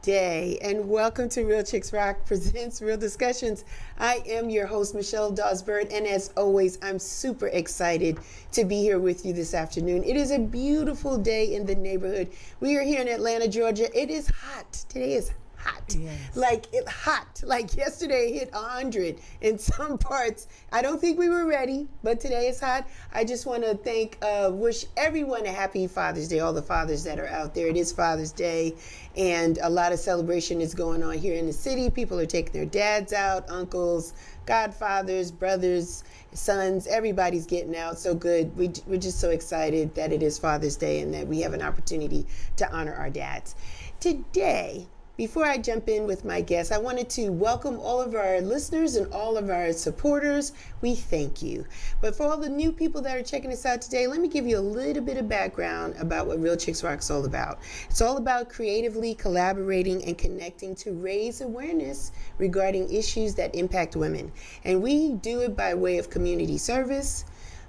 day, and welcome to Real Chicks Rock presents Real Discussions. I am your host, Michelle Dawes Birt, and as always, I'm super excited to be here with you this afternoon. It is a beautiful day in the neighborhood. We are here in Atlanta, Georgia. It is hot. Today is hot. Yes. Like yesterday it hit 100 in some parts. I don't think we were ready, but today is hot. I just want to wish everyone a happy Father's Day, all the fathers that are out there. It is Father's Day, and a lot of celebration is going on here in the city. People are taking their dads out, uncles, godfathers, brothers, sons, everybody's getting out. So good. We're just so excited that it is Father's Day and that we have an opportunity to honor our dads. Today, before I jump in with my guests, I wanted to welcome all of our listeners and all of our supporters. We thank you. But for all the new people that are checking us out today, let me give you a little bit of background about what Real Chicks Rock is all about. It's all about creatively collaborating and connecting to raise awareness regarding issues that impact women. And we do it by way of community service,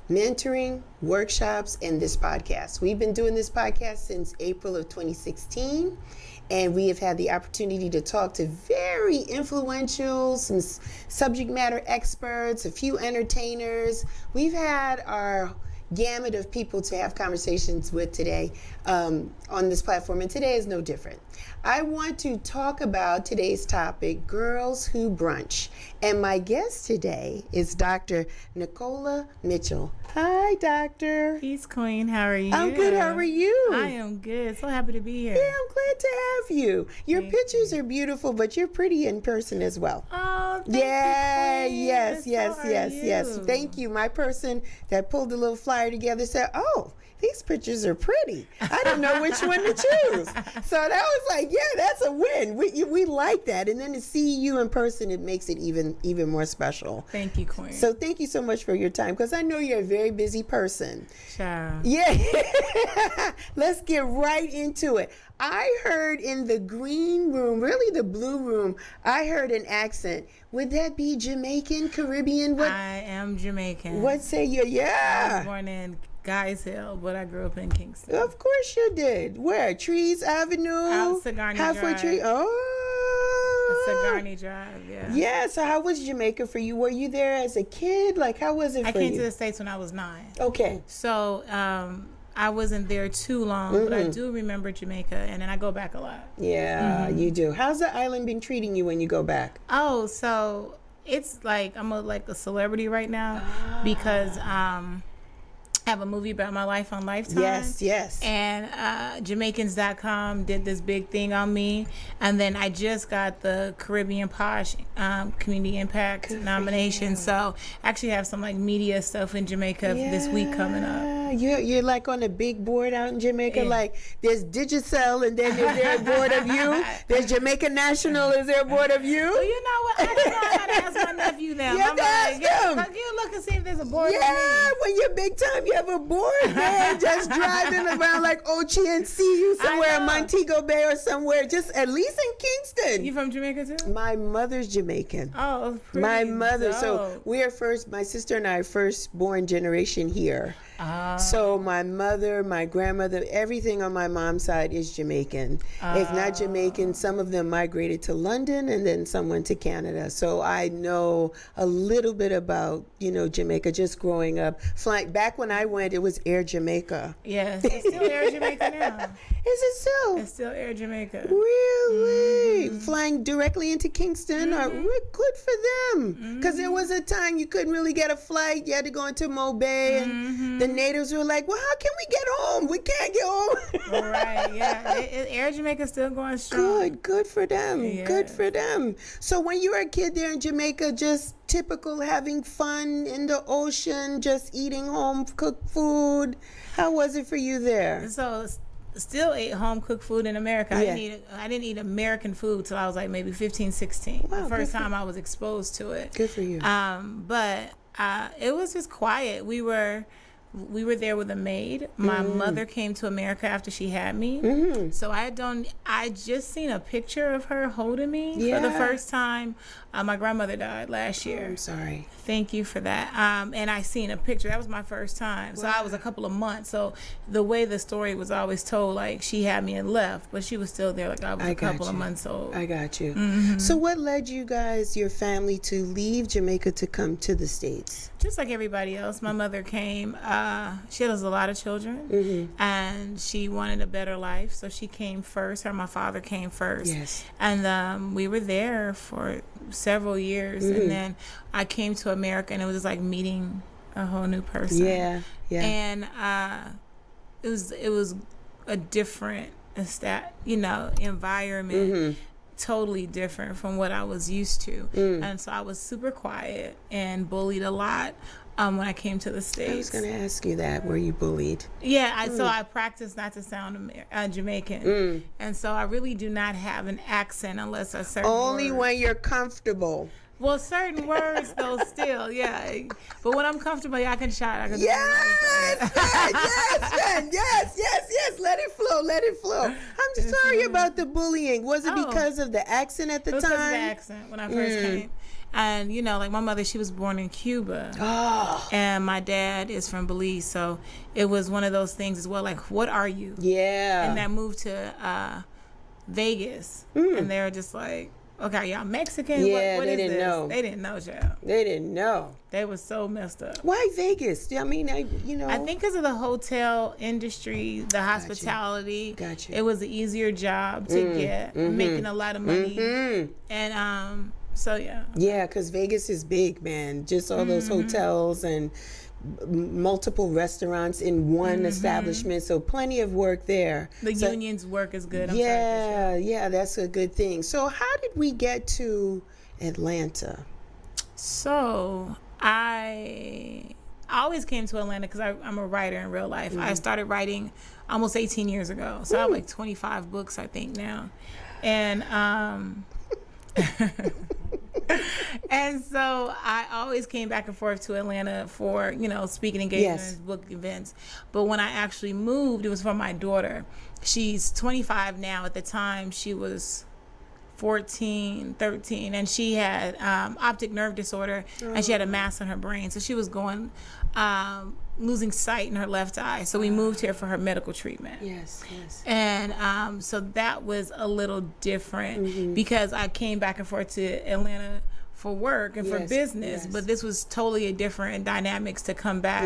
mentoring, workshops, and this podcast. We've been doing this podcast since April of 2016. And we have had the opportunity to talk to very influential, some subject matter experts, a few entertainers. We've had our gamut of people to have conversations with today on this platform, and today is no different. I want to talk about today's topic, Girls Who Brunch. And my guest today is Dr. Nicola Mitchell. Hi, Doctor. Peace, Queen. How are you? I'm good. How are you? I am good. So happy to be here. Yeah, I'm glad to have you. Your pictures are beautiful, but you're pretty in person as well. Oh, thank you, Queen. Yes. Thank you. My person that pulled the little flyer together said, "Oh, these pictures are pretty. I don't know which one to choose." So that was like, yeah, that's a win. We like that. And then to see you in person, it makes it even more special. Thank you, Queen. So thank you so much for your time, because I know you're a very busy person. Sure. Yeah. Let's get right into it. I heard in the green room, really the blue room, I heard an accent. Would that be Jamaican, Caribbean? I am Jamaican. What say you? Yeah. I was born in Guys Hill, but I grew up in Kingston. Of course you did. Where? Trees Avenue? Out Sigourney Halfway Drive. Tree? Oh. Sigourney Drive, yeah. Yeah, so how was Jamaica for you? Were you there as a kid? Like, how was it for you? I came to the States when I was 9. Okay. So, I wasn't there too long, but I do remember Jamaica, and then I go back a lot. Yeah, you do. How's the island been treating you when you go back? Oh, so it's like I'm like a celebrity right now because I have a movie about my life on Lifetime. Yes. And Jamaicans.com did this big thing on me. And then I just got the Caribbean Posh Community Impact nomination. So I actually have some like media stuff in Jamaica this week coming up. You're like on a big board out in Jamaica. Yeah. Like there's Digicel, and then is there a board of you? There's Jamaica National. Is there a board of you? Well, you know what? I don't know. I gotta ask my nephew now. You have to ask him. You look and see if there's a board of me. Yeah, when you're big time, you have a board, man. Just driving around like Ochi and see you somewhere in Montego Bay or somewhere, just at least in Kingston. You from Jamaica too? My mother's Jamaican. Oh, pretty my mother. dope. So we are my sister and I are first born generation here. So my mother, my grandmother, everything on my mom's side is Jamaican. If not Jamaican, some of them migrated to London and then some went to Canada. So I know a little bit about, Jamaica just growing up. Flying back when I went, it was Air Jamaica. Yes, it's still Air Jamaica now. Is it still? It's still Air Jamaica. Really? Flying directly into Kingston? Good for them. Because there was a time you couldn't really get a flight. You had to go into Mobay, and the natives were like, well, how can we get home? We can't get home. Right, yeah. Air Jamaica's still going strong. Good for them. Yes. Good for them. So when you were a kid there in Jamaica, just typical having fun in the ocean, just eating home cooked food. How was it for you there? So still ate home cooked food in America. Yeah. I didn't eat American food till I was like maybe 15, 16. Wow, the first time I was exposed to it. Good for you. But it was just quiet. We were we were there with a maid. My mother came to America after she had me. So I just seen a picture of her holding me for the first time. My grandmother died last year. I'm sorry. Thank you for that. And I seen a picture. That was my first time. So I was a couple of months. So the way the story was always told, like she had me and left, but she was still there. Like I was a couple of months old. I got you. So what led you guys, your family, to leave Jamaica to come to the States? Just like everybody else, my mother came. She has a lot of children, and she wanted a better life, so she came first. Her and my father came first. Yes. And we were there for several years, and then I came to America, and it was just like meeting a whole new person. Yeah. And it was a different environment. Totally different from what I was used to. And so I was super quiet and bullied a lot when I came to the States. I was going to ask you that. Were you bullied? Yeah, so I practiced not to sound Jamaican. And so I really do not have an accent unless a certain Only word. when you're comfortable. Well, certain words, though, still, yeah. But when I'm comfortable, I can shout. I can Yes, man. Yes. Let it flow. I'm just sorry about the bullying. Was it because of the accent at the time? It was because of the accent when I first came. And, like my mother, she was born in Cuba. Oh. And my dad is from Belize. So it was one of those things as well, like, what are you? Yeah. And I moved to Vegas. And they were just like, okay, y'all Mexican? Yeah, what they is didn't this? know. They didn't know, child. They didn't know. They were so messed up. Why Vegas? I mean, I think because of the hotel industry, the hospitality. Gotcha. It was an easier job to get, making a lot of money. And so, yeah. Yeah, because Vegas is big, man. Just all those hotels and multiple restaurants in one establishment, so plenty of work there. The unions work is good. Yeah, that's a good thing. So how did we get to Atlanta? So I always came to Atlanta because I'm a writer in real life. I started writing almost 18 years ago, so I have like 25 books, I think, now. And and so I always came back and forth to Atlanta for, speaking engagements, book events. But when I actually moved, it was for my daughter. She's 25 now. At the time, she was 14, 13, and she had optic nerve disorder, and she had a mass on her brain. So she was losing sight in her left eye. So we moved here for her medical treatment. Yes. And so that was a little different because I came back and forth to Atlanta for work and for business, but this was totally a different dynamics to come back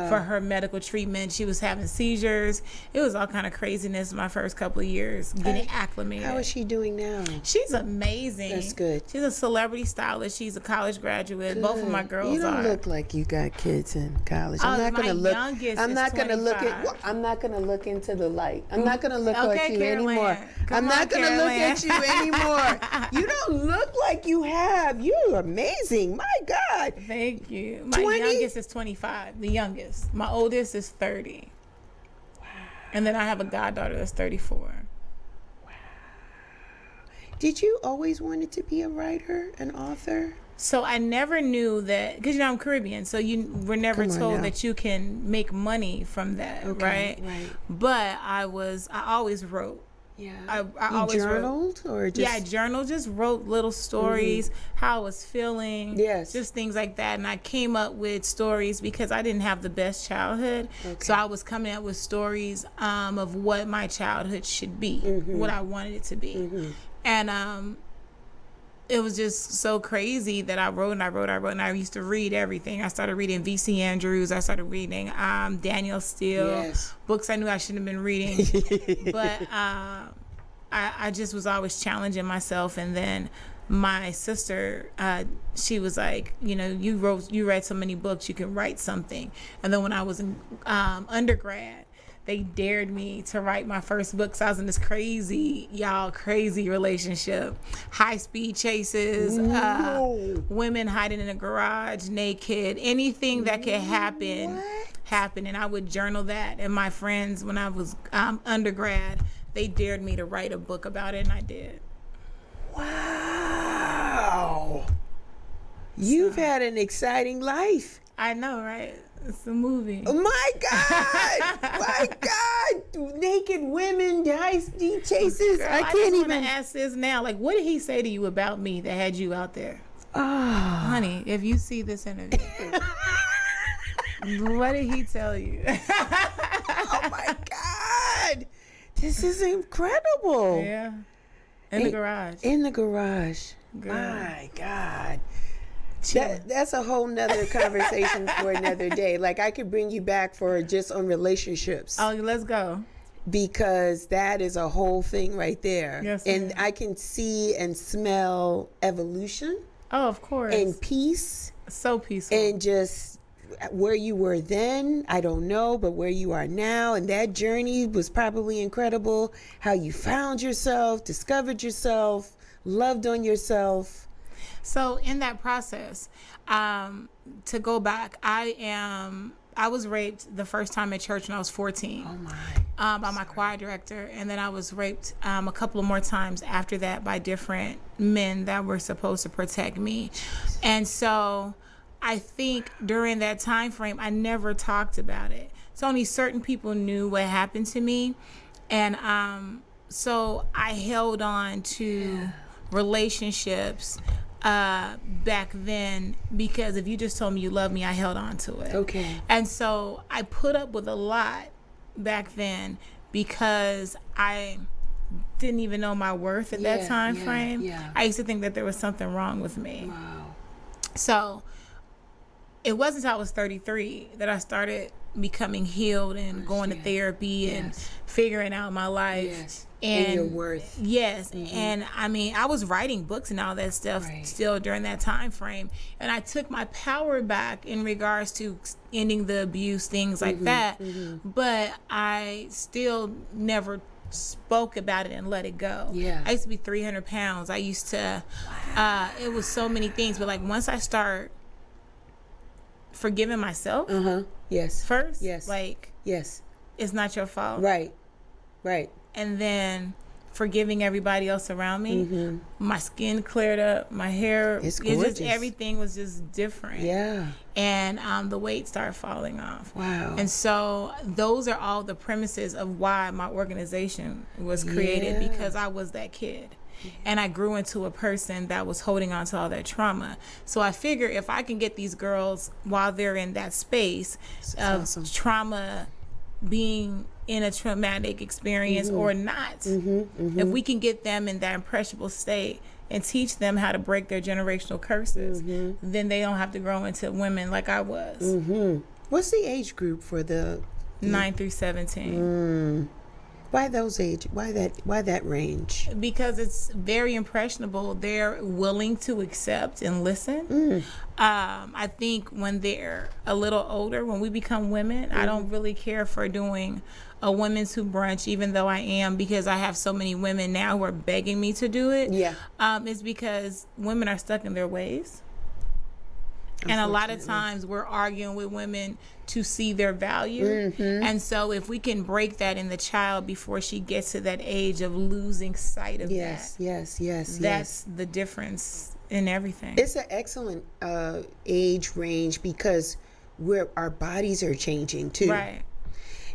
for her medical treatment. She was having seizures. It was all kind of craziness my first couple of years, getting acclimated. How is she doing now? She's amazing. That's good. She's a celebrity stylist. She's a college graduate. Good. Both of my girls are. You don't look like you got kids in college. I'm not gonna look. I'm not gonna look at. I'm not gonna look into the light. I'm not gonna look at you anymore. I'm not gonna look at you anymore. You don't look like you have. You're amazing. My God. Thank you. My youngest is 25. The youngest. My oldest is 30. Wow. And then I have a goddaughter that's 34. Wow. Did you always wanted to be a writer, an author? So I never knew that, because I'm Caribbean, so you were never told that you can make money from that, right? But I always wrote. Yeah. I always journaled or just? Yeah, I journaled, just wrote little stories, how I was feeling, just things like that. And I came up with stories because I didn't have the best childhood. So I was coming up with stories of what my childhood should be, what I wanted it to be. And it was just so crazy that I wrote and I used to read everything. I started reading V.C. Andrews. I started reading Daniel Steele, books I knew I shouldn't have been reading. But I just was always challenging myself. And then my sister, she was like, you read so many books, you can write something. And then when I was in undergrad, they dared me to write my first book. So I was in this crazy relationship, high speed chases, women hiding in a garage naked, anything that could happen. And I would journal that. And my friends, when I was undergrad, they dared me to write a book about it, and I did. Wow. You've had an exciting life. I know, right? It's a movie. Oh my God! My God! Naked women, heist chases. Girl, I just can't wanna even ask this now. Like, what did he say to you about me that had you out there? Oh. Honey, if you see this interview, what did he tell you? Oh my God! This is incredible. Yeah. In the garage. In the garage. Girl. My God. Chilling. That's a whole nother conversation for another day. Like, I could bring you back for just on relationships. Oh, let's go. Because that is a whole thing right there. Yes, and ma'am. I can see and smell evolution Oh, of course. and peace So peaceful. and just where you were then, I don't know, but where you are now. And that journey was probably incredible. How you found yourself, discovered yourself, loved on yourself. So in that process, to go back, I was raped the first time at church when I was 14. Oh my. By my choir director, and then I was raped a couple of more times after that by different men that were supposed to protect me. And so I think during that time frame, I never talked about it. So only certain people knew what happened to me, and so I held on to relationships back then, because if you just told me you love me, I held on to it. Okay. And so I put up with a lot back then because I didn't even know my worth at that time frame. Yeah. I used to think that there was something wrong with me. Wow. So it wasn't until I was 33 that I started becoming healed and going to therapy and figuring out my life. Yes. And your worth. Yes. And I mean, I was writing books and all that stuff still during that time frame. And I took my power back in regards to ending the abuse, things like that. But I still never spoke about it and let it go. Yeah. I used to be 300 pounds. I used to, it was so many things. But like once I start forgiving myself Yes. first, Yes. like Yes. it's not your fault. Right. Right. And then forgiving everybody else around me, my skin cleared up, my hair, It's it gorgeous. just, everything was just different. Yeah. And the weight started falling off. Wow. And so those are all the premises of why my organization was created, because I was that kid. And I grew into a person that was holding on to all that trauma. So I figure if I can get these girls while they're in that space of trauma, being in a traumatic experience or not, if we can get them in that impressionable state and teach them how to break their generational curses, then they don't have to grow into women like I was. What's the age group for the 9 through 17. Why those age? Why that range? Because it's very impressionable. They're willing to accept and listen. I think when they're a little older, when we become women, I don't really care for doing a women's who brunch, even though I am, because I have so many women now who are begging me to do it. Yeah. It's because women are stuck in their ways. And a lot of times we're arguing with women to see their value. And so if we can break that in the child before she gets to that age of losing sight of that, that's the difference in everything. It's an excellent age range because our bodies are changing too. Right.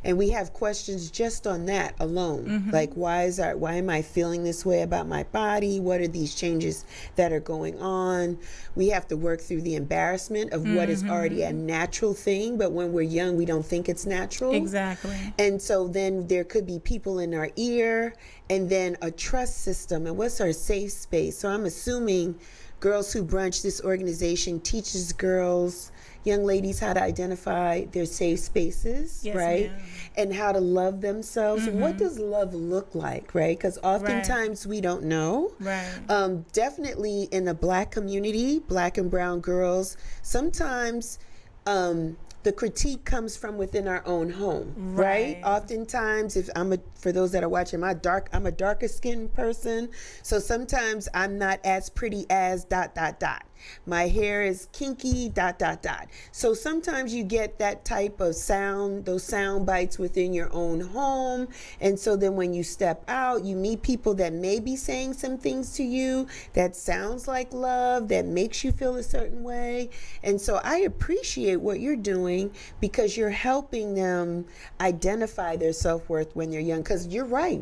And we have questions just on that alone. Like, why am I feeling this way about my body? What are these changes that are going on? We have to work through the embarrassment of what is already a natural thing, but when we're young, we don't think it's natural. Exactly. And so then there could be people in our ear, and then a trust system, and what's our safe space? So I'm assuming Girls Who Brunch, this organization, teaches girls, young ladies, how to identify their safe spaces, right? Ma'am. And how to love themselves. What does love look like, right? Because oftentimes we don't know. Right. Definitely in the Black community, Black and brown girls, sometimes the critique comes from within our own home, right? Oftentimes, for those that are watching, I'm a darker skinned person, so sometimes I'm not as pretty as ... My hair is kinky, ... So sometimes you get that type of sound, those sound bites within your own home. And so then when you step out, you meet people that may be saying some things to you that sounds like love, that makes you feel a certain way. And so I appreciate what you're doing, because you're helping them identify their self-worth when they're young. Because you're right,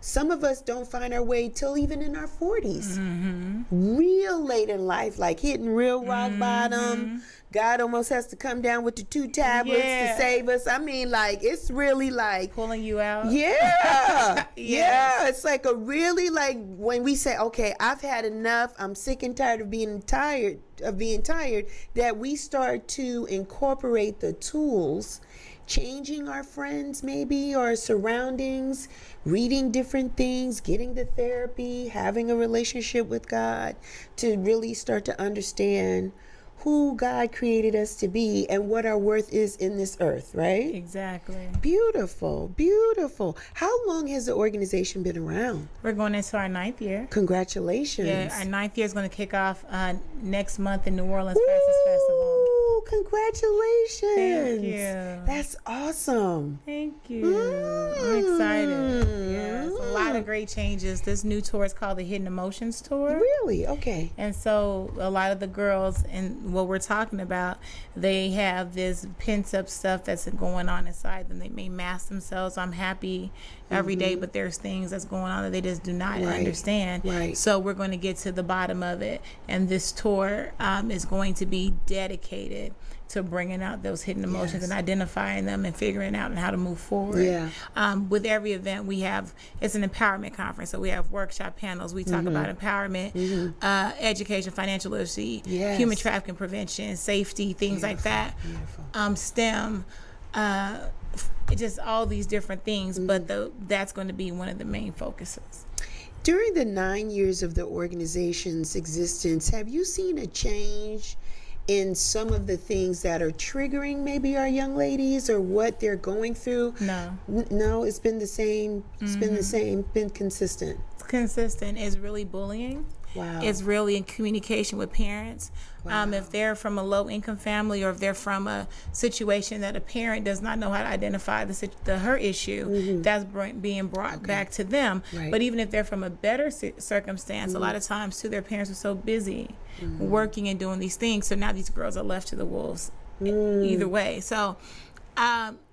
some of us don't find our way till even in our 40s. Real late in life, like hitting real rock bottom. God almost has to come down with the 2 tablets to save us. I mean, like, it's really like pulling you out. Yeah. Yeah. It's like a really, like, when we say, okay, I've had enough, I'm sick and tired of being tired, that we start to incorporate the tools, changing our friends maybe, or surroundings, reading different things, getting the therapy, having a relationship with God, to really start to understand who God created us to be and what our worth is in this earth, right? Exactly. Beautiful, beautiful. How long has the organization been around? We're going into our 9th year. Congratulations. Yeah, our 9th year is going to kick off next month in New Orleans Fastest Festival. Congratulations. Thank you. That's awesome. Thank you. I'm excited. Yeah, it's a lot of great changes. This new tour is called the Hidden Emotions Tour. Really? Okay. And so a lot of the girls, and what we're talking about, they have this pent up stuff that's going on inside them. They may mask themselves. I'm happy every day, but there's things that's going on that they just do not understand. Right. So we're going to get to the bottom of it. And this tour is going to be dedicated to bringing out those hidden emotions and identifying them and figuring out how to move forward. Yeah. With every event it's an empowerment conference. So we have workshop panels. We talk about empowerment, education, financial literacy, human trafficking prevention, safety, things like that. STEM, just all these different things. But that's going to be one of the main focuses. During the 9 years of the organization's existence, have you seen a change in some of the things that are triggering maybe our young ladies, or what they're going through? No, it's been the same. It's been the same, been consistent. It's consistent. It's really bullying. Wow. Is really in communication with parents. If they're from a low-income family, or if they're from a situation that a parent does not know how to identify her issue, that's being brought back to them. But even if they're from a better circumstance, a lot of times too, their parents are so busy working and doing these things, so now these girls are left to the wolves either way. So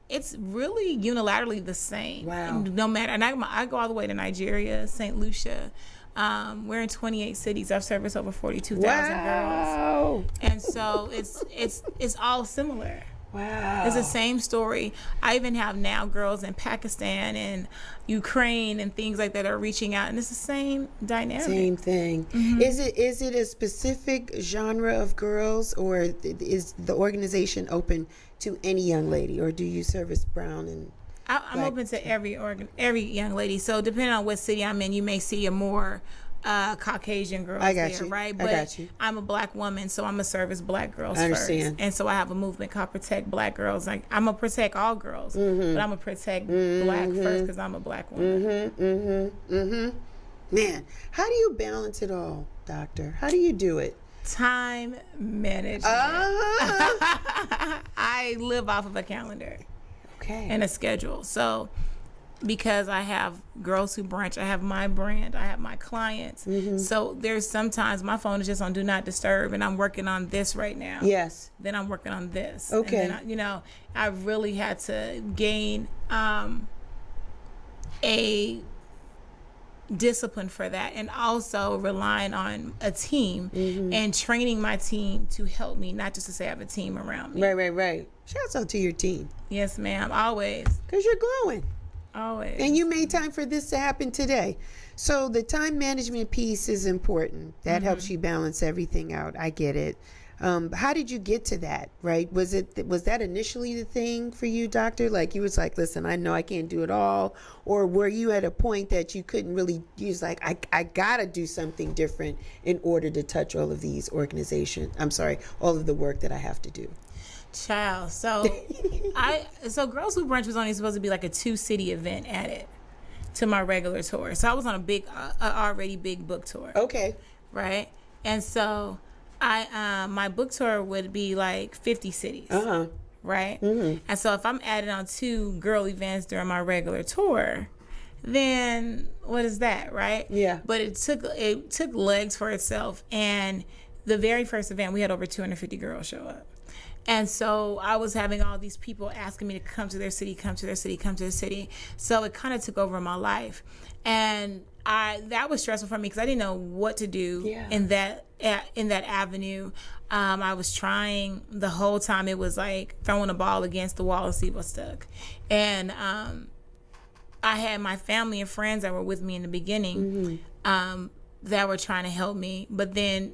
it's really unilaterally the same. Wow. No matter, and I go all the way to Nigeria, St. Lucia. We're in 28 cities. I've serviced over 42,000 girls. And so it's all similar. Wow. It's the same story. I even have now girls in Pakistan and Ukraine and things like that are reaching out, and it's the same dynamic. Same thing. Is it a specific genre of girls, or is the organization open to any young lady, or do you service brown and I'm open to every young lady. So depending on what city I'm in, you may see a more Caucasian girls there, right? But I got you. I'm a black woman, so I'm gonna service black girls I understand. first. And so I have a movement called Protect Black Girls. Like, I'm gonna protect all girls, but I'm gonna protect black first because I'm a black woman. Man, how do you balance it all, doctor? How do you do it? Time management. I live off of a calendar. And a schedule. So because I have Girls Who Brunch, I have my brand, I have my clients. So there's sometimes my phone is just on do not disturb, and I'm working on this right now. Yes. Then I'm working on this. Okay. And then I really had to gain a discipline for that, and also relying on a team and training my team to help me, not just to say I have a team around me. Right. Shouts out to your team. Yes, ma'am. Always. Because you're glowing. Always. And you made time for this to happen today. So the time management piece is important. That helps you balance everything out. I get it. How did you get to that, right? Was that initially the thing for you, doctor? Like, you was like, listen, I know I can't do it all. Or were you at a point that you couldn't really use, like, I gotta do something different in order to touch all of these organizations? I'm sorry, all of the work that I have to do. Child. So Girls Who Brunch was only supposed to be like a 2-city event added to my regular tour. So I was on a big, already big book tour. Okay. Right. And so My book tour would be like 50 cities. Right? And so if I'm adding on 2 girl events during my regular tour, then what is that, right? Yeah. But it took legs for itself. And the very first event, we had over 250 girls show up. And so I was having all these people asking me to come to their city, come to their city, come to the city. So it kind of took over my life. And that was stressful for me because I didn't know what to do in that avenue. I was trying the whole time. It was like throwing a ball against the wall and see what stuck. And I had my family and friends that were with me in the beginning that were trying to help me. But then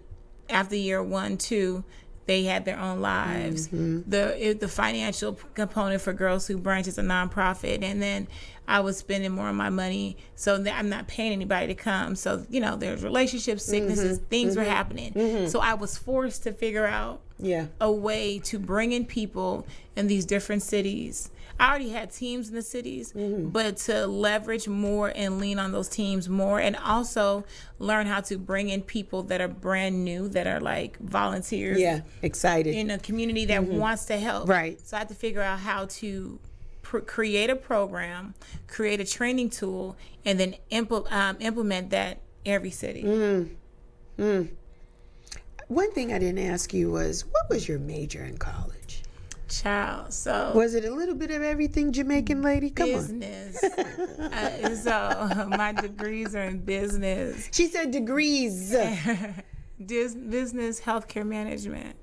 after year 1, 2, they had their own lives. The financial component for Girls Who Brunch is a nonprofit, and then I was spending more of my money, so that I'm not paying anybody to come. So there's relationships, sicknesses, things were happening. So I was forced to figure out a way to bring in people in these different cities. I already had teams in the cities, but to leverage more and lean on those teams more, and also learn how to bring in people that are brand new, that are like volunteers. Yeah, excited. In a community that wants to help. Right. So I had to figure out how to create a program, create a training tool, and then implement that every city. One thing I didn't ask you was, what was your major in college? Child, so was it a little bit of everything, Jamaican lady? Come business. So my degrees are in business. She said degrees. Business, healthcare management,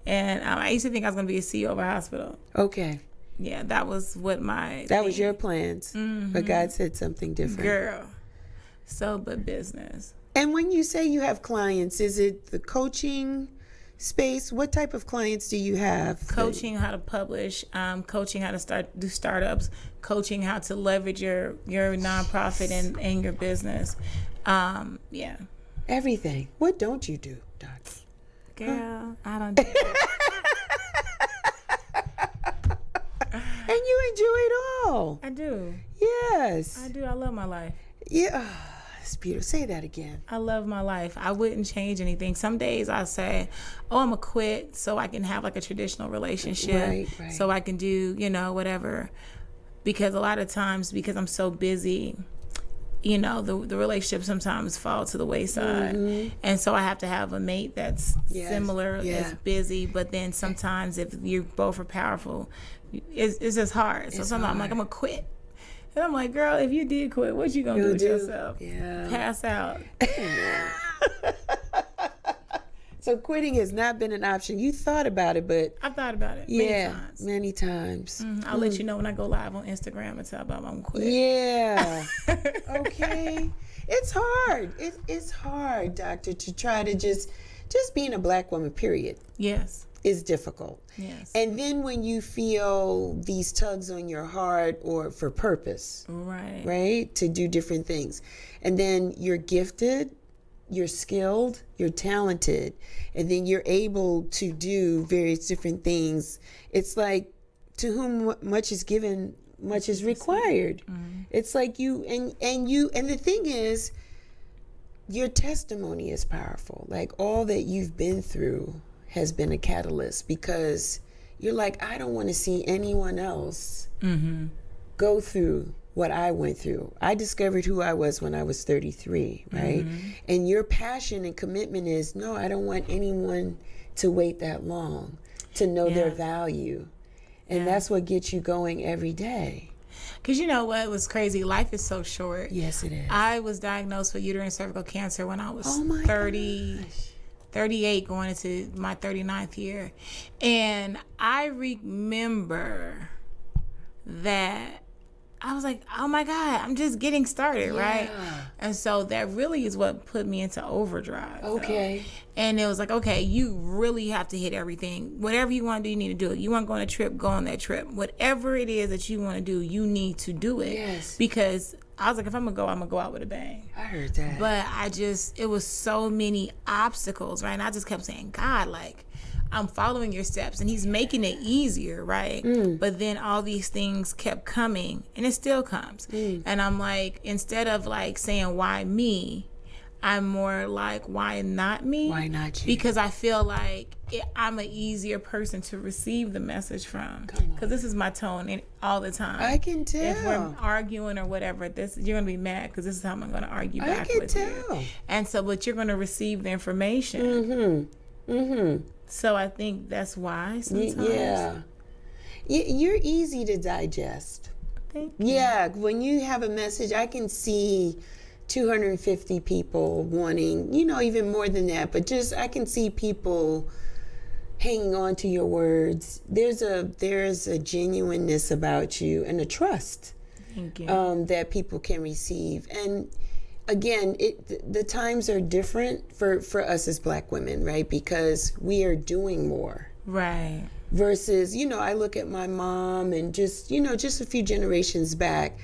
and I used to think I was going to be a CEO of a hospital. Okay. Yeah, that was what was your plans, but God said something different. Girl, but business. And when you say you have clients, is it the coaching space? What type of clients do you have? Coaching how to publish, coaching how to do startups, coaching how to leverage your nonprofit and your business. Yeah. Everything. What don't you do, Doctor? Girl, I don't do it. And you enjoy it all. I do. Yes. I do. I love my life. Yeah. That's beautiful. Say that again. I love my life. I wouldn't change anything. Some days I say, I'm going to quit so I can have like a traditional relationship. Right. So I can do, whatever. Because a lot of times, because I'm so busy, the relationships sometimes fall to the wayside. And so I have to have a mate that's similar, as busy. But then sometimes if you both are powerful, it's just hard. So sometimes I'm like, I'm going to quit. And I'm like, girl, if you did quit, what you gonna do with yourself? Yeah. Pass out. So quitting has not been an option. You thought about it, but I've thought about it many times. I'll let you know when I go live on Instagram and tell about I'm gonna quit. Yeah. Okay. It's hard. It's hard, Doctor, to try to just being a Black woman, period. Yes. Is difficult. Yes. And then when you feel these tugs on your heart or for purpose, right, to do different things, and then you're gifted, you're skilled, you're talented, and then you're able to do various different things. It's like, to whom much is given, much is required. It's like you and the thing is, your testimony is powerful. Like, all that you've been through has been a catalyst, because you're like, I don't want to see anyone else go through what I went through. I discovered who I was when I was 33, right? And your passion and commitment is, no, I don't want anyone to wait that long to know their value. And that's what gets you going every day. Because you know what was crazy? Life is so short. Yes, it is. I was diagnosed with uterine cervical cancer when I was 38, going into my 39th year. And I remember that I was like, oh my God, I'm just getting started, right? And so that really is what put me into overdrive. Okay. And it was like, okay, you really have to hit everything. Whatever you want to do, you need to do it. You want to go on a trip, go on that trip. Whatever it is that you want to do, you need to do it. Yes. Because I was like, if I'm going to go out with a bang. I heard that. But it was so many obstacles, right? And I just kept saying, God, like, I'm following your steps, and he's making it easier, right? But then all these things kept coming, and it still comes. And I'm like, instead of like saying, why me? I'm more like, why not me? Why not you? Because I feel like I'm an easier person to receive the message from. Because this is my tone all the time. I can tell. If we're arguing or whatever, you're going to be mad because this is how I'm going to argue back with you. I can tell. And so, but you're going to receive the information. So I think that's why sometimes. Yeah. You're easy to digest. Thank you. Yeah, when you have a message, I can see 250 people wanting, even more than that, but just I can see people hanging on to your words. There's a genuineness about you and a trust. Thank you. That people can receive. And again, the times are different for us as Black women, right? Because we are doing more. Right. Versus, I look at my mom and just a few generations back,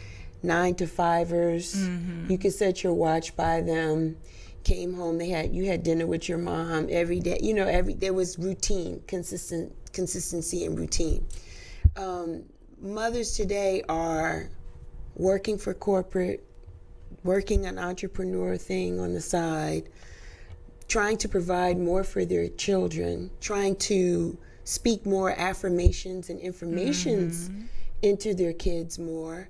9-to-5ers. You could set your watch by them. Came home, you had dinner with your mom every day. There was routine, consistency and routine. Mothers today are working for corporate, working an entrepreneur thing on the side, trying to provide more for their children, trying to speak more affirmations and informations into their kids more,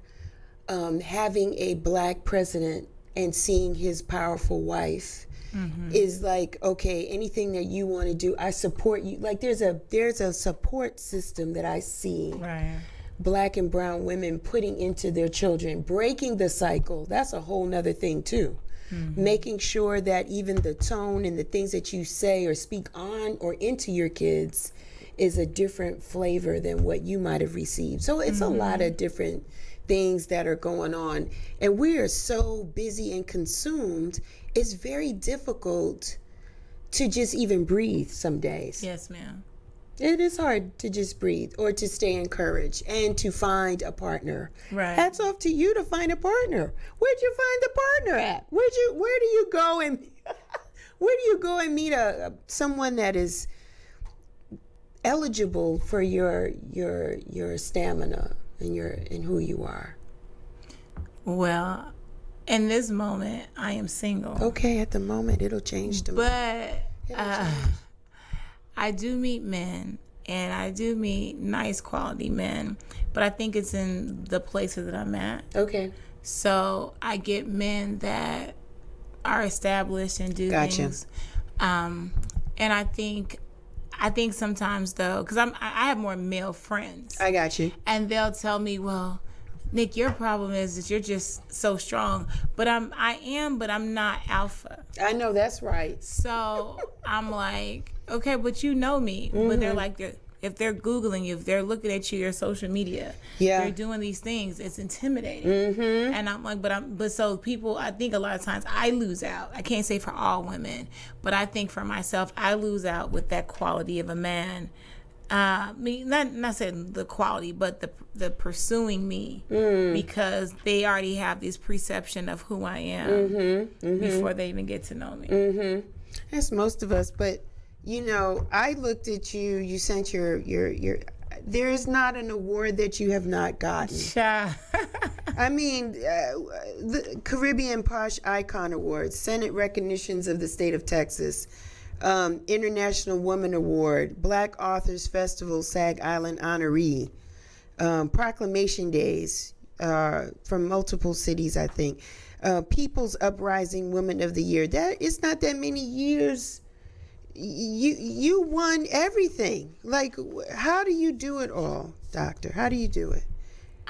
having a Black president and seeing his powerful wife is like, okay, anything that you want to do, I support you. Like there's a support system that I see. Right. Black and brown women putting into their children, breaking the cycle. That's a whole nother thing too. Making sure that even the tone and the things that you say or speak on or into your kids is a different flavor than what you might have received. So it's a lot of different things that are going on. And we are so busy and consumed, it's very difficult to just even breathe some days. Yes, ma'am. It is hard to just breathe or to stay encouraged and to find a partner. Right. Hats off to you to find a partner. Where'd you find the partner at? Where do you go and meet someone that is eligible for your stamina and who you are? Well, in this moment, I am single. Okay, at the moment, it'll change tomorrow. But I do meet men, and I do meet nice quality men, but I think it's in the places that I'm at. Okay. So I get men that are established and do things. And I think sometimes though, because I have more male friends. I got you. And they'll tell me, well, Nick, your problem is that you're just so strong. But I am, but I'm not alpha. I know that's right. So I'm like, okay, but you know me. But they're like, if they're Googling you, if they're looking at your social media, they're doing these things, it's intimidating. And I'm like, but so people, I think a lot of times I lose out. I can't say for all women, but I think for myself, I lose out with that quality of a man. Not saying the quality, but the pursuing me, because they already have this perception of who I am before they even get to know me. That's most of us, but I looked at you. You sent your. There is not an award that you have not gotten. I mean, the Caribbean Posh Icon Awards, Senate recognitions of the state of Texas. International Woman Award, Black Authors Festival, SAG Island honoree, Proclamation Days from multiple cities, I think. People's Uprising Woman of the Year. That it's not that many years. You won everything. Like, how do you do it all, Doctor? How do you do it?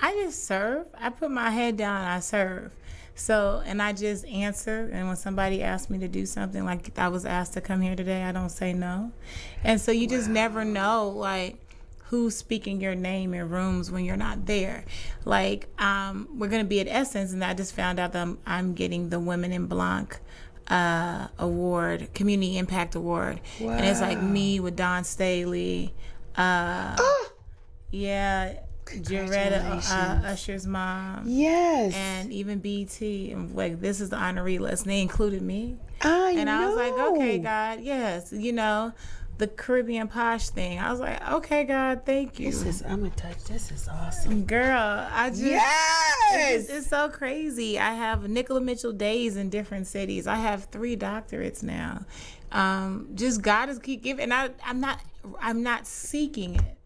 I just serve. I put my head down and I serve. So, and I just answer. And when somebody asks me to do something, like I was asked to come here today, I don't say no. And so you just never know, like, who's speaking your name in rooms when you're not there. Like, we're going to be at Essence, and I just found out that I'm getting the Women in Blanc award, Community Impact Award. Wow. And it's like me with Don Staley. Yeah. Jaretta, Usher's mom. Yes. And even BT. And like, this is the honoree list. And they included me. I was like, okay, God, yes. the Caribbean Posh thing. I was like, okay, God, thank you. I'm gonna touch. This is awesome, girl. I just yes, it's so crazy. I have Nicola Mitchell days in different cities. I have 3 doctorates now. Just God is keep giving, and I'm not seeking it.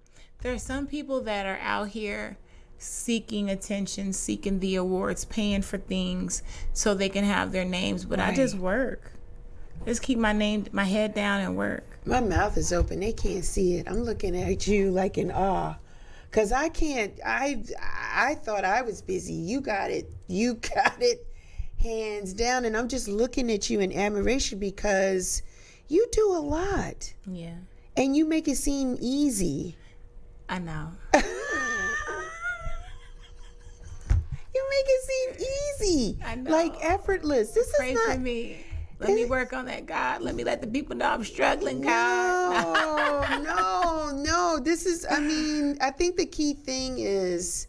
There are some people that are out here seeking attention, seeking the awards, paying for things so they can have their names, but I just work. Just keep my head down and work. My mouth is open. They can't see it. I'm looking at you like in awe. Cause I can't, I thought I was busy. You got it hands down. And I'm just looking at you in admiration because you do a lot. Yeah. And you make it seem easy. I know. You make it seem easy. I know. Like effortless. This Pray is not. for me. Let me work on that, God. Let me let the people know I'm struggling, God. No. This is, I think the key thing is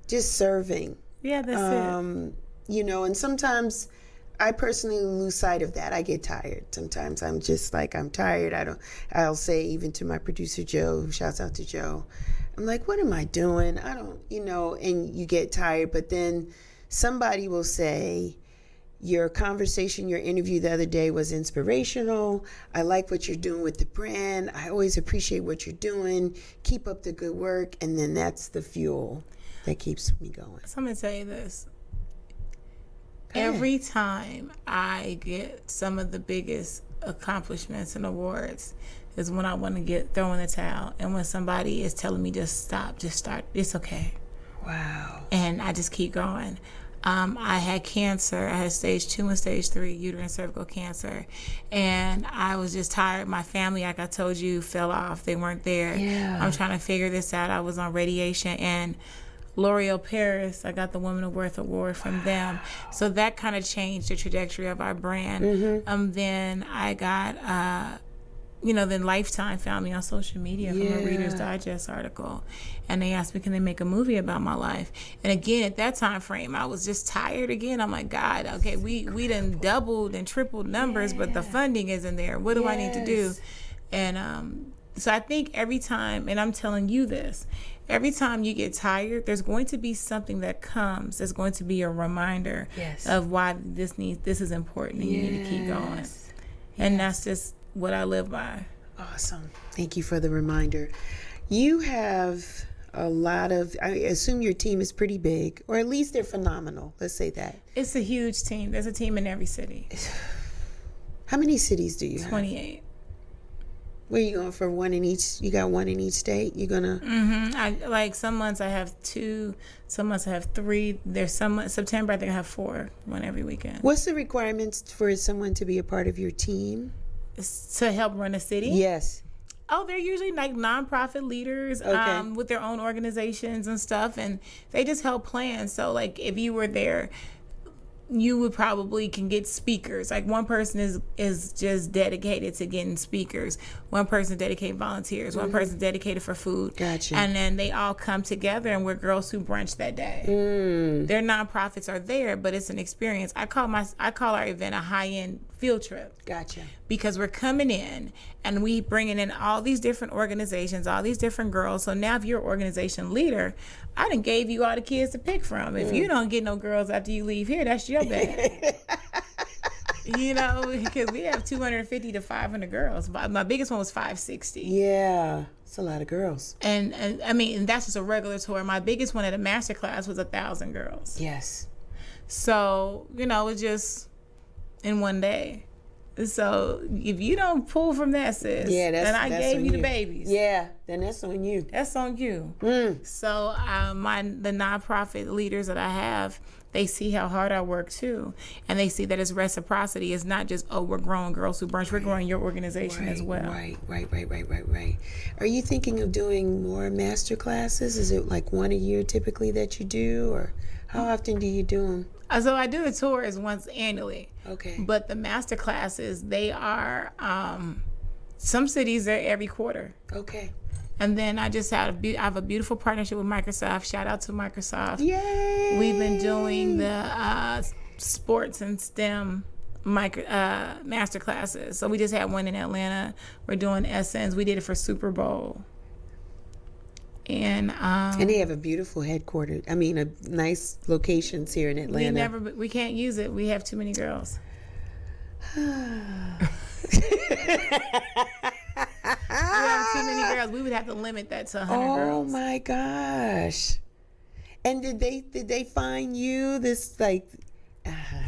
just serving. Yeah, that's it. You know, and sometimes I personally lose sight of that. I get tired. Sometimes I'm just like, I'm tired. I'll say even to my producer, Joe, shouts out to Joe, I'm like, what am I doing? And you get tired, but then somebody will say, your conversation, your interview the other day was inspirational. I like what you're doing with the brand. I always appreciate what you're doing. Keep up the good work. And then that's the fuel that keeps me going. So I'm going to tell you this. Every time I get some of the biggest accomplishments and awards is when I want to throw in the towel. And when somebody is telling me just stop, just start, it's okay. Wow. And I just keep going. I had cancer. I had stage 2 and stage 3 uterine cervical cancer. And I was just tired. My family, like I told you, fell off. They weren't there. Yeah. I'm trying to figure this out. I was on radiation. And L'Oreal Paris, I got the Woman of Worth Award from them. So that kind of changed the trajectory of our brand. Mm-hmm. Then I got... then Lifetime found me on social media from a Reader's Digest article. And they asked me, can they make a movie about my life? And again, at that time frame, I was just tired again. I'm like, God, okay, we done doubled and tripled numbers, but the funding isn't there. What do I need to do? And so I think every time, and I'm telling you this, every time you get tired, there's going to be something that comes that's going to be a reminder of why this is important and you need to keep going. And that's just what I live by. Awesome. Thank you for the reminder. You have a lot of, I assume your team is pretty big, or at least they're phenomenal. Let's say that. It's a huge team. There's a team in every city. How many cities do you have? 28. Where are you going for one in each? You got one in each state? You're going to? Some months I have 2, some months I have 3. There's some months, September I think I have 4, one every weekend. What's the requirements for someone to be a part of your team? To help run a city? Yes. Oh, they're usually like nonprofit leaders with their own organizations and stuff, and they just help plan. So like if you were there, you would probably can get speakers. Like one person is just dedicated to getting speakers. One person dedicated volunteers. One person dedicated for food. Gotcha. And then they all come together and we're Girls Who Brunch that day. Their nonprofits are there, but it's an experience. I call our event a high-end field trip. Gotcha. Because we're coming in and we bringing in all these different organizations, all these different girls. So now if you're an organization leader, I done gave you all the kids to pick from. If you don't get no girls after you leave here, that's your bad. Because we have 250 to 500 girls. My biggest one was 560. Yeah, it's a lot of girls. And that's just a regular tour. My biggest one at a master class was 1,000 girls. Yes. So, it's just in one day. So if you don't pull from that, sis, then I gave you the babies. Yeah, then that's on you. That's on you. So the nonprofit leaders that I have, they see how hard I work too, and they see that it's reciprocity. It's not just we're growing Girls Who Brunch. We're growing your organization as well. Right. Are you thinking of doing more master classes? Is it like one a year typically that you do, or how often do you do them? So I do the tours once annually. Okay. But the master classes, they are, some cities are every quarter. Okay. And then I have a beautiful partnership with Microsoft. Shout out to Microsoft. Yay! We've been doing the sports and STEM master classes. So we just had one in Atlanta. We're doing Essence. We did it for Super Bowl. And they have a beautiful headquarters. I mean, a nice locations here in Atlanta. We can't use it. We have too many girls. We have too many girls. We would have to limit that to 100 girls. Oh my gosh! And did they find you this like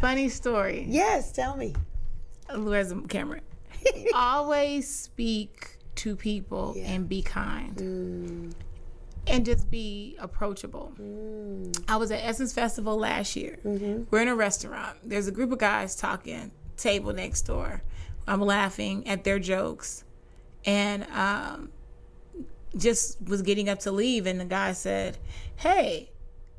funny story? Yes, tell me. Where's the camera? Always speak to people and be kind. And just be approachable. I was at Essence Festival last year. We're in a restaurant. There's a group of guys talking, table next door. I'm laughing at their jokes. And just was getting up to leave. And the guy said, hey.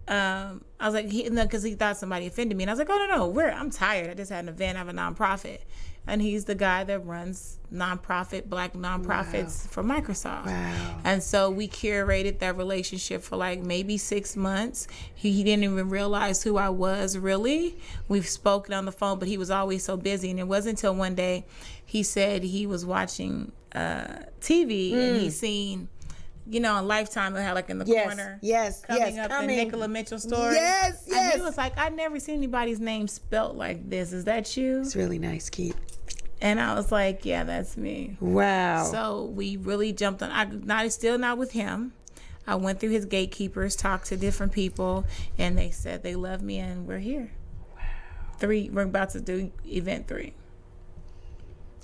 I was like, because he thought somebody offended me. And I was like, oh, no, I'm tired. I just had an event. I have a nonprofit. And he's the guy that runs black nonprofits for Microsoft. Wow. And so we curated that relationship for like maybe 6 months. He didn't even realize who I was, really. We've spoken on the phone, but he was always so busy. And it wasn't until one day he said he was watching TV and he seen, on Lifetime, it had like in the corner. Coming up the Nicola Mitchell story. Yes. And he was like, I've never seen anybody's name spelt like this. Is that you? It's really nice, Keith. And I was like, yeah, that's me. Wow. So we really jumped on. Still not with him. I went through his gatekeepers, talked to different people, and they said they love me, and we're here. Wow. We're about to do event 3.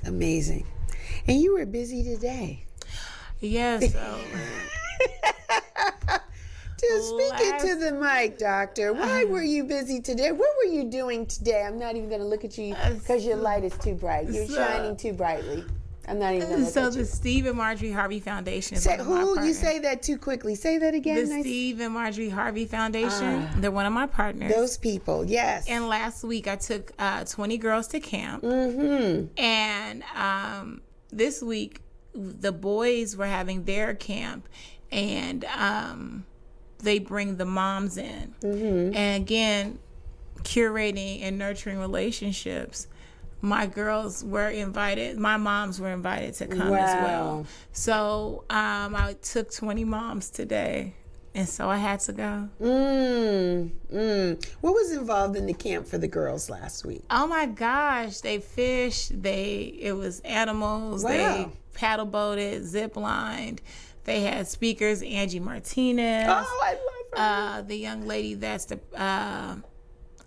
Amazing. And you were busy today. Yes. So. Speaking to the mic, doctor, why were you busy today? What were you doing today? I'm not even going to look at you because your light is too bright. You're shining too brightly. I'm not even going to look at you. So the Steve and Marjorie Harvey Foundation is one of my who? partners. You say that too quickly. Say that again. The Steve and Marjorie Harvey Foundation. They're one of my partners. Those people, yes. And last week I took 20 girls to camp. And this week the boys were having their camp, and they bring the moms in. And again, curating and nurturing relationships. My girls were invited. My moms were invited to come as well. So I took 20 moms today, and so I had to go. What was involved in the camp for the girls last week? Oh my gosh, they fished. It was animals. Wow. They paddle boated, zip lined. They had speakers, Angie Martinez. Oh, I love her. The young lady that's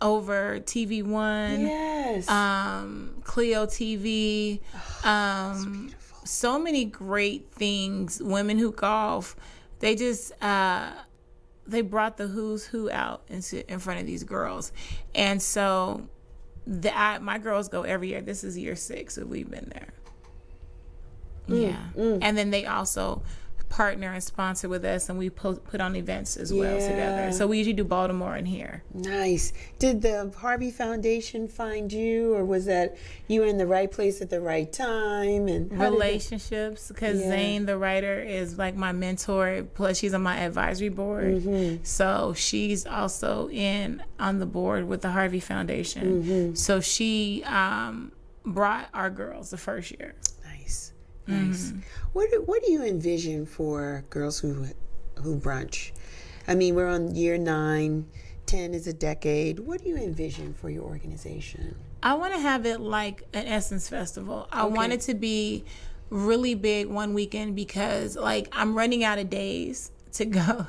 over TV One. Yes. Clio TV. That's beautiful. So many great things. Women who golf. They just they brought the who's who out in front of these girls, and so my girls go every year. This is year 6 that we've been there. And then they also partner and sponsor with us, and we put on events as well together. So we usually do Baltimore and here. Nice. Did the Harvey Foundation find you, or was that you were in the right place at the right time? And relationships, because Zane, the writer, is like my mentor, plus she's on my advisory board. So she's also on the board with the Harvey Foundation. So she brought our girls the first year. Nice. What do you envision for Girls Who Brunch? I mean, we're on year 9, 10 is a decade. What do you envision for your organization? I want to have it like an Essence Festival. I want it to be really big one weekend, because like I'm running out of days to go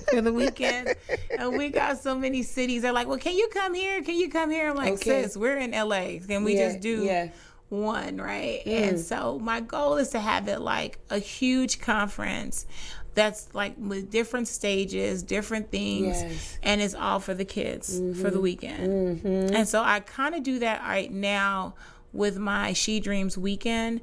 for the weekend. And we got so many cities. They're like, well, can you come here? Can you come here? I'm like, sis, we're in LA. Can we just do one, right? And so my goal is to have it like a huge conference that's like with different stages, different things, and it's all for the kids for the weekend. And so I kind of do that right now with my She Dreams weekend.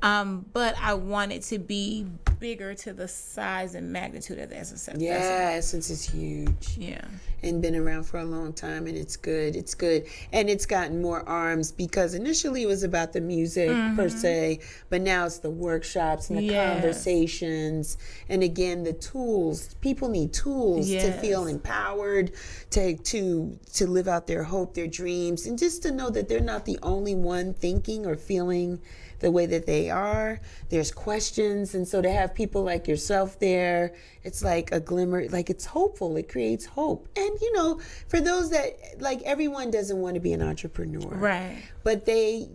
But I want it to be bigger to the size and magnitude of the Essence Festival. Yeah, Essence is huge. Yeah. And been around for a long time, and it's good. It's good. And it's gotten more arms because initially it was about the music per se, but now it's the workshops and the conversations. And again, the tools. People need tools to feel empowered, to live out their hope, their dreams, and just to know that they're not the only one thinking or feeling the way that they are. There's questions, and so to have people like yourself there, it's like a glimmer, like it's hopeful. It creates hope. And you know, for those that, like, everyone doesn't want to be an entrepreneur, Right. but they,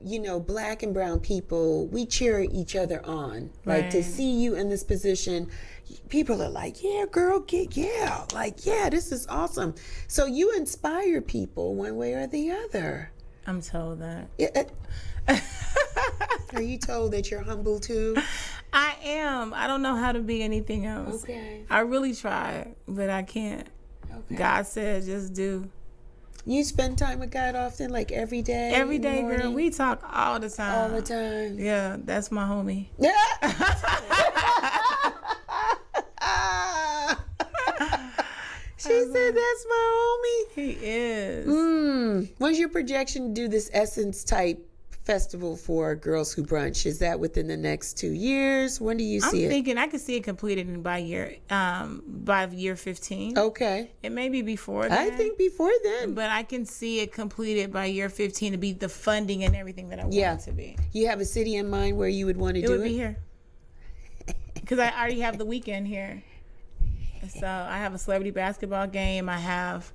you know, Black and brown people, we cheer each other on. Like, to see you in this position, people are like, yeah, girl, this is awesome. So you inspire people one way or the other. I'm told that. Are you told that you're humble too? I am. I don't know how to be anything else. Okay. I really try, but I can't. Okay. God said just do. You spend time with God often, like every day? Every day, girl. We talk all the time. All the time. Yeah, that's my homie. She said that's my homie. He is. When's your projection to do this Essence type festival for Girls Who Brunch? Is that within the next 2 years? When do you see it? I'm thinking I could see it completed by year 15. Okay. It may be before that. I think before then. But I can see it completed by year 15 to be the funding and everything that I want it to be. You have a city in mind where you would want to do it? It would be here. Because I already have the weekend here. So I have a celebrity basketball game. I have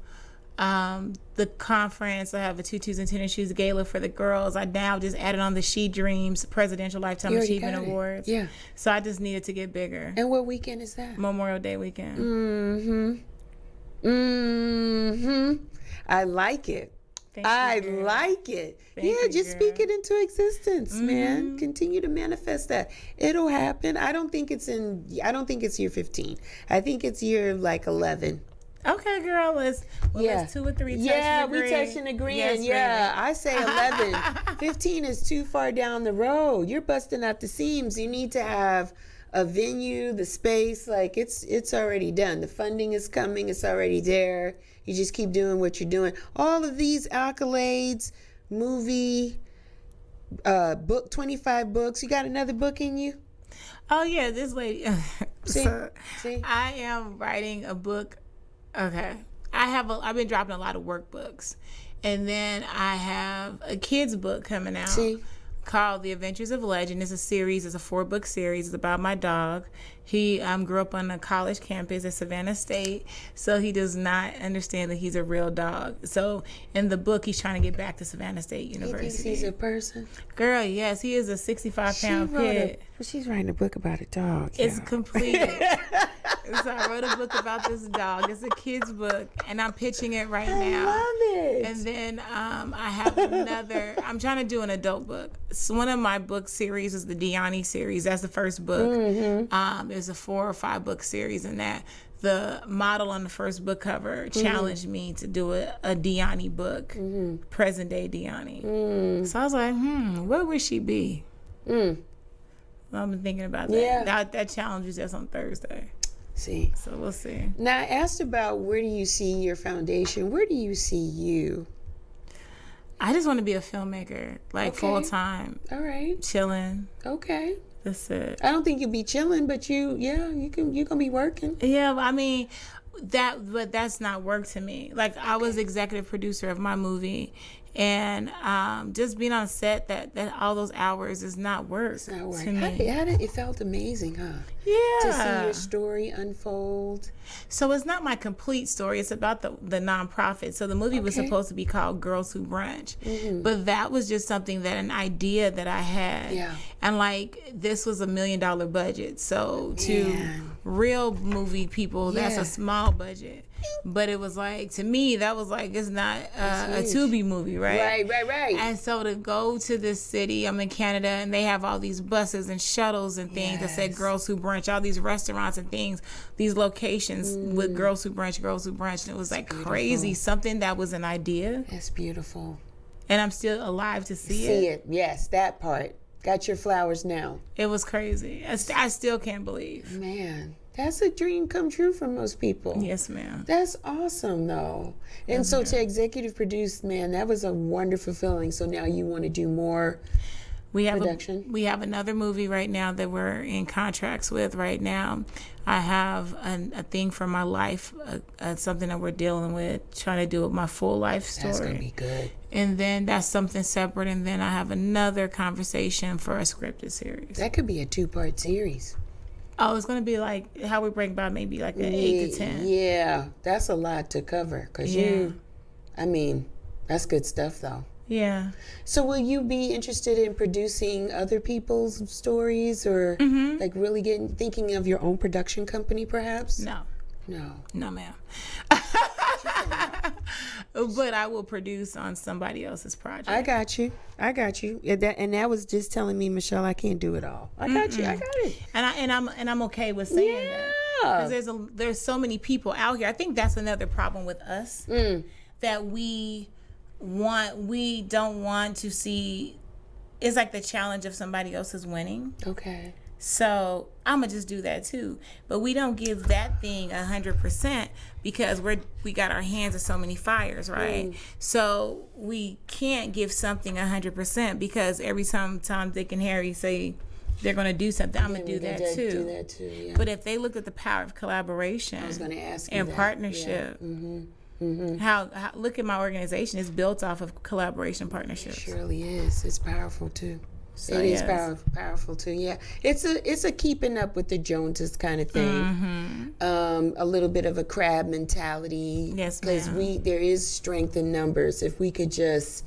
the conference. I have a tutus and tennis shoes gala for the girls. I now just added on the She Dreams Presidential Lifetime Achievement Awards. Yeah. So I just needed to get bigger. And what weekend is that? Memorial Day weekend. I like it. Thank you, girl. Like it. Thank you, just girl. speak it into existence, man. Continue to manifest that. It'll happen. I don't think it's year 15. I think it's year like 11. Okay, girl. Let's 2 or 3 touch and agree. We touch and agree. Yes, And baby. I say 11. 15 is too far down the road. You're busting out the seams. You need to have a venue, the space, like it's already done. The funding is coming. It's already there. You just keep doing what you're doing. All of these accolades, movie, book, 25 books. You got another book in you? Oh yeah, this lady. See? I am writing a book. Okay, I've been dropping a lot of workbooks, and then I have a kids book coming out. Called The Adventures of Legend. It's a series. It's a 4-book series. It's about my dog. He grew up on a college campus at Savannah State, so he does not understand that he's a real dog. So in the book, he's trying to get back to Savannah State University. He thinks he's a person? Girl, yes. He is a 65-pound pit. She's writing a book about a dog. It's completed. So I wrote a book about this dog. It's a kid's book, and I'm pitching it right now. I love it. And then I have another. I'm trying to do an adult book. So one of my book series is the Deani series. That's the first book. There's a 4 or 5 book series in that. The model on the first book cover challenged me to do a Deani book, present day Deani. So I was like, where would she be? I've been thinking about that. Yeah. That challenge is just on Thursday. See. So we'll see. Now, I asked about where do you see your foundation? Where do you see you? I just want to be a filmmaker, like full time. All right. Chilling. Okay. That's it. I don't think you'll be chilling, but you're gonna be working. Yeah, I mean, but that's not work to me. Like I was executive producer of my movie, and just being on set that all those hours is not work. It's not work. To me. It felt amazing, huh? Yeah. To see your story unfold. So it's not my complete story. It's about the nonprofit. So the movie was supposed to be called Girls Who Brunch. But that was just an idea that I had. Yeah. And like this was $1 million budget. So to real movie people, that's a small budget. But it was like, to me, that was like, it's not a Tubi movie, right? Right. And so to go to this city, I'm in Canada, and they have all these buses and shuttles and things that said Girls Who Brunch, all these restaurants and things, these locations with Girls Who Brunch. And it was like crazy, something that was an idea. That's beautiful. And I'm still alive to see it. See it, yes, that part. got your flowers now. It was crazy. I still can't believe. Man, that's a dream come true for most people. Yes, ma'am. That's awesome, though. And so to executive produce, man, that was a wonderful feeling. So now you want to do more production? We have another movie right now that we're in contracts with right now. I have a thing for my life, something that we're dealing with, trying to do with my full life story. That's going to be good. And then that's something separate. And then I have another conversation for a scripted series. That could be a 2-part series. Oh, it's going to be like how we break by maybe like an 8 to 10. Yeah, that's a lot to cover. Because that's good stuff, though. Yeah. So will you be interested in producing other people's stories or like really thinking of your own production company perhaps? No. No, ma'am. But I will produce on somebody else's project. I got you. And that was just telling me, Michelle, I can't do it all. I got you. I got it. And I'm okay with saying that. Because there's so many people out here. I think that's another problem with us that we don't want to see. It's like the challenge of somebody else's winning. Okay. So I'm gonna just do that too, but we don't give that thing 100% because we got our hands in so many fires, right? So we can't give something 100% because every time Tom, Dick, and Harry say they're gonna do something, I'm gonna do that too. Do that too. Yeah. But if they looked at the power of collaboration, I was gonna ask you and that. partnership. Yeah. How look at my organization, it's built off of collaboration partnerships. It surely is. It's powerful too. So, it is powerful too. Yeah, it's a keeping up with the Joneses kind of thing. A little bit of a crab mentality. Yes, because there is strength in numbers. If we could just,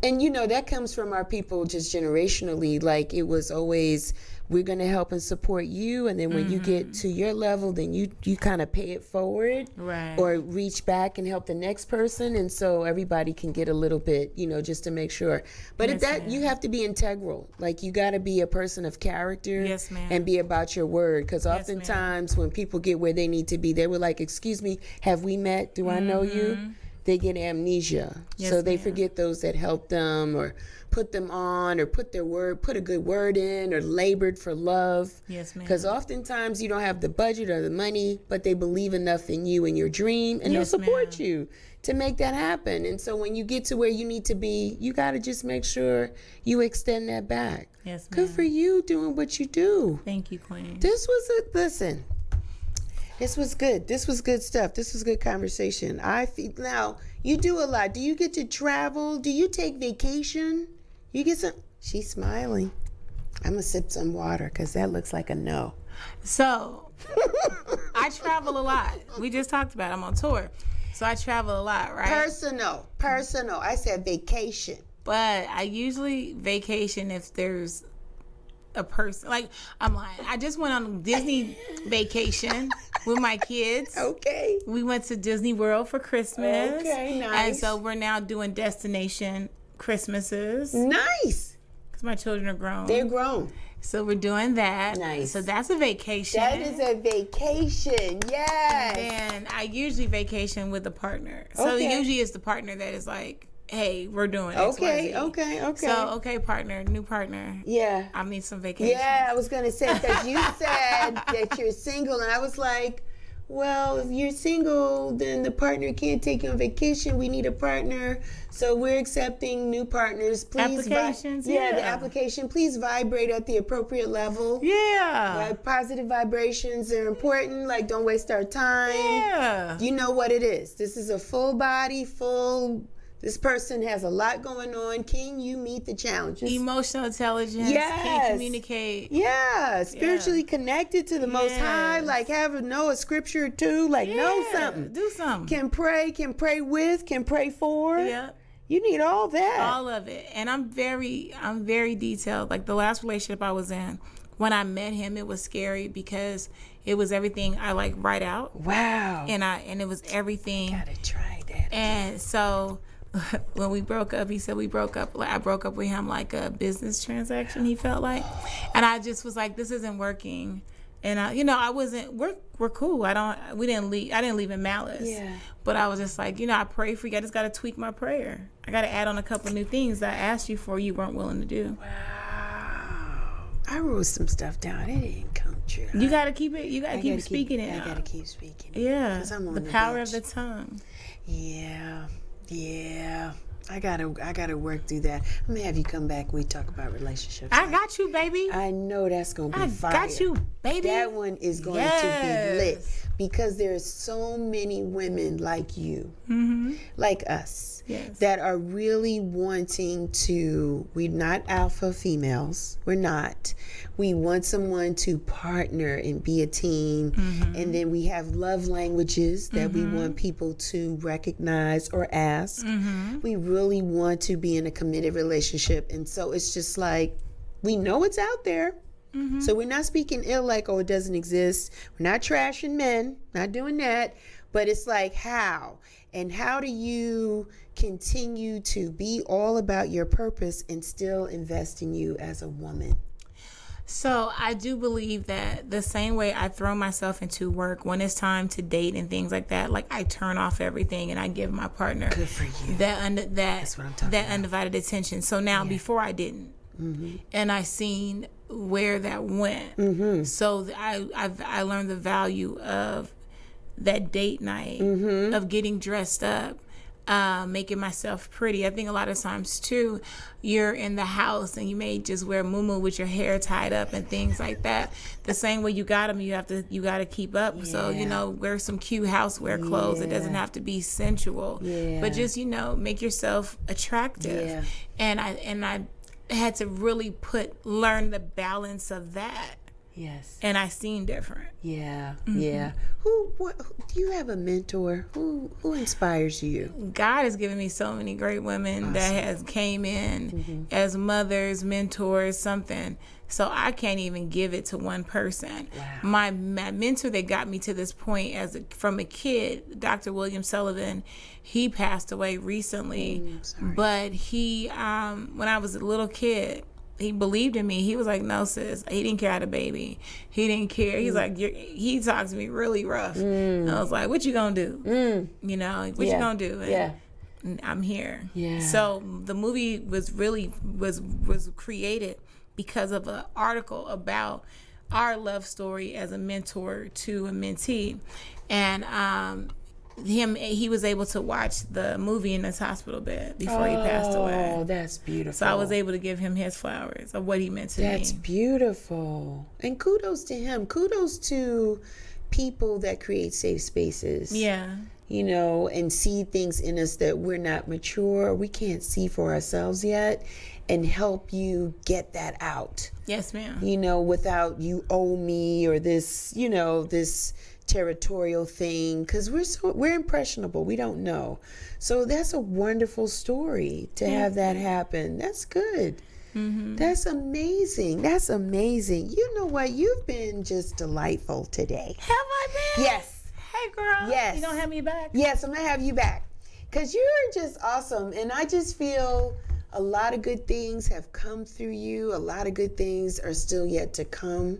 and that comes from our people just generationally. Like it was always, we're going to help and support you, and then when you get to your level, then you kind of pay it forward, right? Or reach back and help the next person, and so everybody can get a little bit, just to make sure. But you have to be integral. Like you got to be a person of character, yes, ma'am, and be about your word. Because oftentimes when people get where they need to be, they were like, "Excuse me, have we met? Do I know you?" They get amnesia, so they forget those that helped them or put them on or put a good word in or labored for love. Yes, ma'am. Because oftentimes you don't have the budget or the money, but they believe enough in you and your dream, and they'll support you to make that happen. And so when you get to where you need to be, you got to just make sure you extend that back. Yes, ma'am. Good for you doing what you do. Thank you, Queen. Listen. This was good. This was good stuff. This was good conversation. Now, you do a lot. Do you get to travel? Do you take vacation? You get some? She's smiling. I'm going to sip some water because that looks like a no. So, I travel a lot. We just talked about it. I'm on tour. So, I travel a lot, right? Personal. I said vacation. But I usually vacation if there's a person. Like, I'm lying. I just went on a Disney vacation with my kids. Okay. We went to Disney World for Christmas. Okay, nice. And so we're now doing destination Christmases. Nice. Because my children are grown. They're grown. So we're doing that. Nice. So that's a vacation. That is a vacation. Yes. And I usually vacation with a partner. So usually it's the partner that is like, hey, we're doing XYZ. Okay. So, partner, new partner. Yeah. I need some vacation. Yeah, I was going to say, because you said that you're single, and I was like, well, if you're single, then the partner can't take you on vacation. We need a partner. So we're accepting new partners. Please Applications, the application. Please vibrate at the appropriate level. Yeah. Positive vibrations are important. Like, don't waste our time. Yeah. You know what it is. This is a full body, this person has a lot going on. Can you meet the challenges? Emotional intelligence. Yes. Can communicate. Yeah. Spiritually connected to the Most High. Like know a scripture or two. Like know something. Do something. Can pray with, can pray for. Yeah. You need all that. All of it. And I'm very detailed. Like the last relationship I was in, when I met him, it was scary because it was everything I like write out. Wow. And it was everything. Gotta try that. And so when we broke up, he said we broke up. Like I broke up with him like a business transaction. He felt like, and I just was like, this isn't working. And I wasn't. We're cool. I didn't leave in malice. Yeah. But I was just like, I pray for you. I just got to tweak my prayer. I got to add on a couple new things that I asked you for. You weren't willing to do. Wow. I wrote some stuff down. It didn't come true. You gotta keep it. You gotta keep speaking it. I gotta keep speaking it. Yeah. 'Cause I'm on the power of the tongue. Yeah. I gotta work through that. I'm gonna have you come back when we talk about relationships. I got you, baby. I know that's gonna be fire. I got you, baby. That one is going to be lit because there's so many women like you, like us, that are really wanting to. We're not alpha females. We're not. We want someone to partner and be a team, and then we have love languages that we want people to recognize or ask. We really want to be in a committed relationship, and so it's just like we know it's out there. So we're not speaking ill like, oh, it doesn't exist. We're not trashing men, not doing that. But it's like, how? And how do you continue to be all about your purpose and still invest in you as a woman? So I do believe that the same way I throw myself into work when it's time to date and things like that, like I turn off everything and I give my partner Good for you. That's what I'm talking about. Undivided attention. So now before I didn't. And I seen where that went. So I learned the value of that date night, of getting dressed up, making myself pretty. I think a lot of times too, you're in the house and you may just wear muumuu with your hair tied up and things like that. The same way you got them, you got to keep up. Yeah. So wear some cute housewear clothes. It doesn't have to be sensual, but just make yourself attractive. And I had to really learn the balance of that. Yes. And I seen different. Yeah. Who do you have a mentor? Who inspires you? God has given me so many great women that has came in as mothers, mentors, something. So I can't even give it to one person. Wow. My mentor that got me to this point from a kid, Dr. William Sullivan, he passed away recently. But he, when I was a little kid, he believed in me. He was like, no, sis. He didn't care I had a baby. He didn't care. He's like, he talks to me really rough. And I was like, what you gonna do? What you gonna do? And I'm here. Yeah. So the movie was created because of an article about our love story as a mentor to a mentee. And he was able to watch the movie in his hospital bed before he passed away. Oh, that's beautiful. So I was able to give him his flowers of what he meant to me. That's beautiful. And kudos to him. Kudos to people that create safe spaces. Yeah. And see things in us that we're not mature, we can't see for ourselves yet, and help you get that out. Yes, ma'am. Without you owe me or this, this territorial thing, because we're impressionable. We don't know. So that's a wonderful story to have that happen. That's good. That's amazing. That's amazing. You know what? You've been just delightful today. Have I been? Yes. Hey, girl. Yes. You gonna have me back? Yes, I'm gonna have you back. Because you're just awesome. And I just feel a lot of good things have come through you. A lot of good things are still yet to come.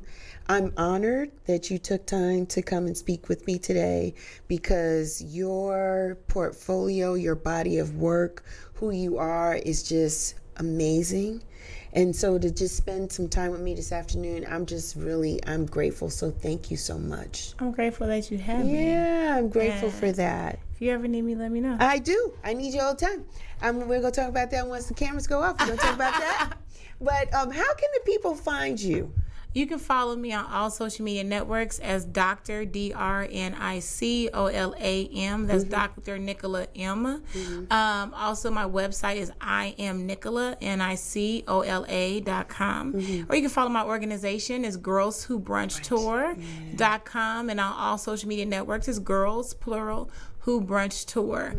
I'm honored that you took time to come and speak with me today, because your portfolio, your body of work, who you are is just amazing. And so to just spend some time with me this afternoon, I'm grateful. So thank you so much. I'm grateful that you have me. Yeah, I'm grateful for that. If you ever need me, let me know. I do. I need you all the time. We're going to talk about that once the cameras go off. We're going to talk about that. But how can the people find you? You can follow me on all social media networks as Dr. DrNicolam. That's Dr. Nicola M. Also, my website is IamNicola.com. Or you can follow my organization is Girls Who Brunch Tour.com. And on all social media networks is Girls, plural, Who Brunch Tour.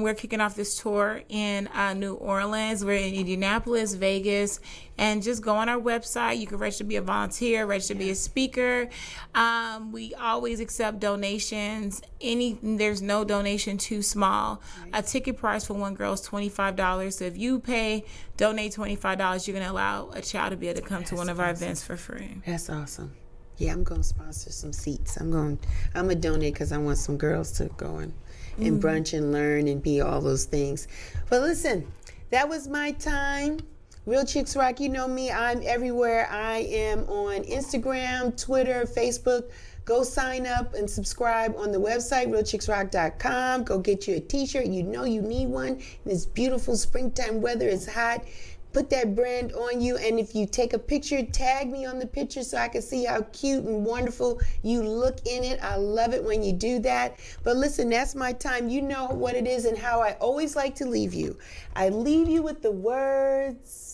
We're kicking off this tour in New Orleans. We're in Indianapolis, Vegas, and just go on our website. You can register to be a volunteer, register to be a speaker. We always accept donations. There's no donation too small. A ticket price for one girl is $25. So if you donate $25, you're going to allow a child to be able to come to one of our events for free. That's awesome. Yeah, I'm going to sponsor some seats. I'm going to donate because I want some girls to go and brunch and learn and be all those things. But listen, that was my time Real Chicks Rock, you know me. I'm everywhere. I am on Instagram, Twitter, Facebook. Go sign up and subscribe on the website, realchicksrock.com. Go get you a t-shirt. You know you need one. In this beautiful springtime weather, it's hot. Put that brand on you, and if you take a picture, tag me on the picture so I can see how cute and wonderful you look in it. I love it when you do that. But listen, that's my time. You know what it is and how I always like to leave you. I leave you with the words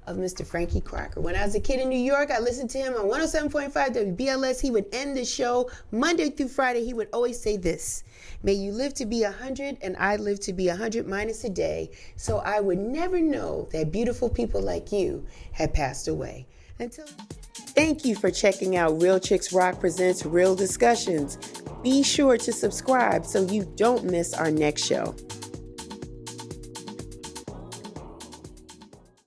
of Mr. Frankie Crocker. When I was a kid in New York, I listened to him on 107.5 WBLS. He would end the show Monday through Friday. He would always say this: may you live to be 100 and I live to be 100 minus a day, so I would never know that beautiful people like you had passed away. Thank you for checking out Real Chicks Rock Presents Real Discussions. Be sure to subscribe so you don't miss our next show.